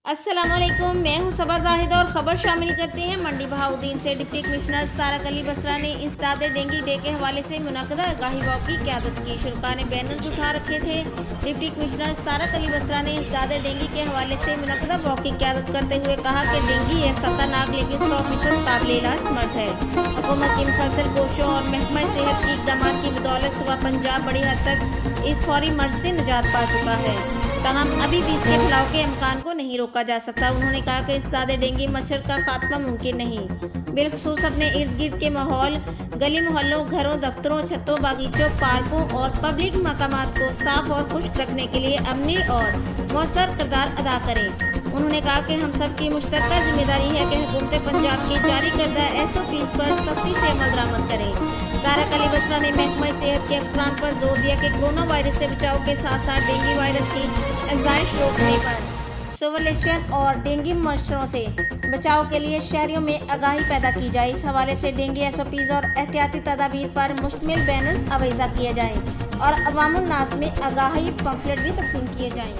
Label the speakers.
Speaker 1: अस्सलामुअलैकुम, मैं हूं सबा जाहिद और खबर शामिल करते हैं मंडी बहाउद्दीन से। डिप्टी कमिश्नर तारक अली बसरा ने इंसदाद डेंगू डे के हवाले से मुनक़दा आगाही वॉक की क़यादत की। शुरका ने बैनर्स उठा रखे थे। डिप्टी कमिश्नर तारक अली बसरा ने इंसदाद डेंगू के हवाले से मुनक़दा वॉक की क़यादत करते हुए कहा कि डेंगू एक खतरनाक लेकिन 100% काबिल इलाज मर्ज है। हुकूमत की मुसलसल कोशिशों और महकमा सेहत की इक़दाम की बदौलत सूबा पंजाब बड़ी हद तक इस फौरी मर्ज से निजात पा चुका है, तमाम अभी भी इसके फैलाव के इम्कान को नहीं रोका जा सकता। उन्होंने कहा कि इंसदाद डेंगू मच्छर का खात्मा मुमकिन नहीं, बिलखसूस अपने इर्द गिर्द के माहौल, गली मोहल्लों, घरों, दफ्तरों, छतों, बागीचों, पार्कों और पब्लिक मकामात को साफ और खुश्क रखने के लिए अमली और मौसर किरदार अदा करें। उन्होंने कहा कि हम सब की मुश्तरका जिम्मेदारी है कि हुकूमत पंजाब की जारी करदा SOPs पर सख्ती से अमल दरामद करें। तारक अली बसरा ने महकमा सेहत के अफसरान पर जोर दिया कि कोरोना वायरस से बचाव के साथ साथ डेंगू वायरस की अफजाइश रोकने पर सर्विलेशन और डेंगू मच्छरों से बचाव के लिए शहरियों में आगाही पैदा की जाए। इस हवाले से डेंगू SOPs और एहतियाती तदाबीर पर मुश्तमिल बैनर्स अवेजा किए जाएँ और अवामुन नास में आगाही पम्फलेट भी तकसीम किए जाएँ।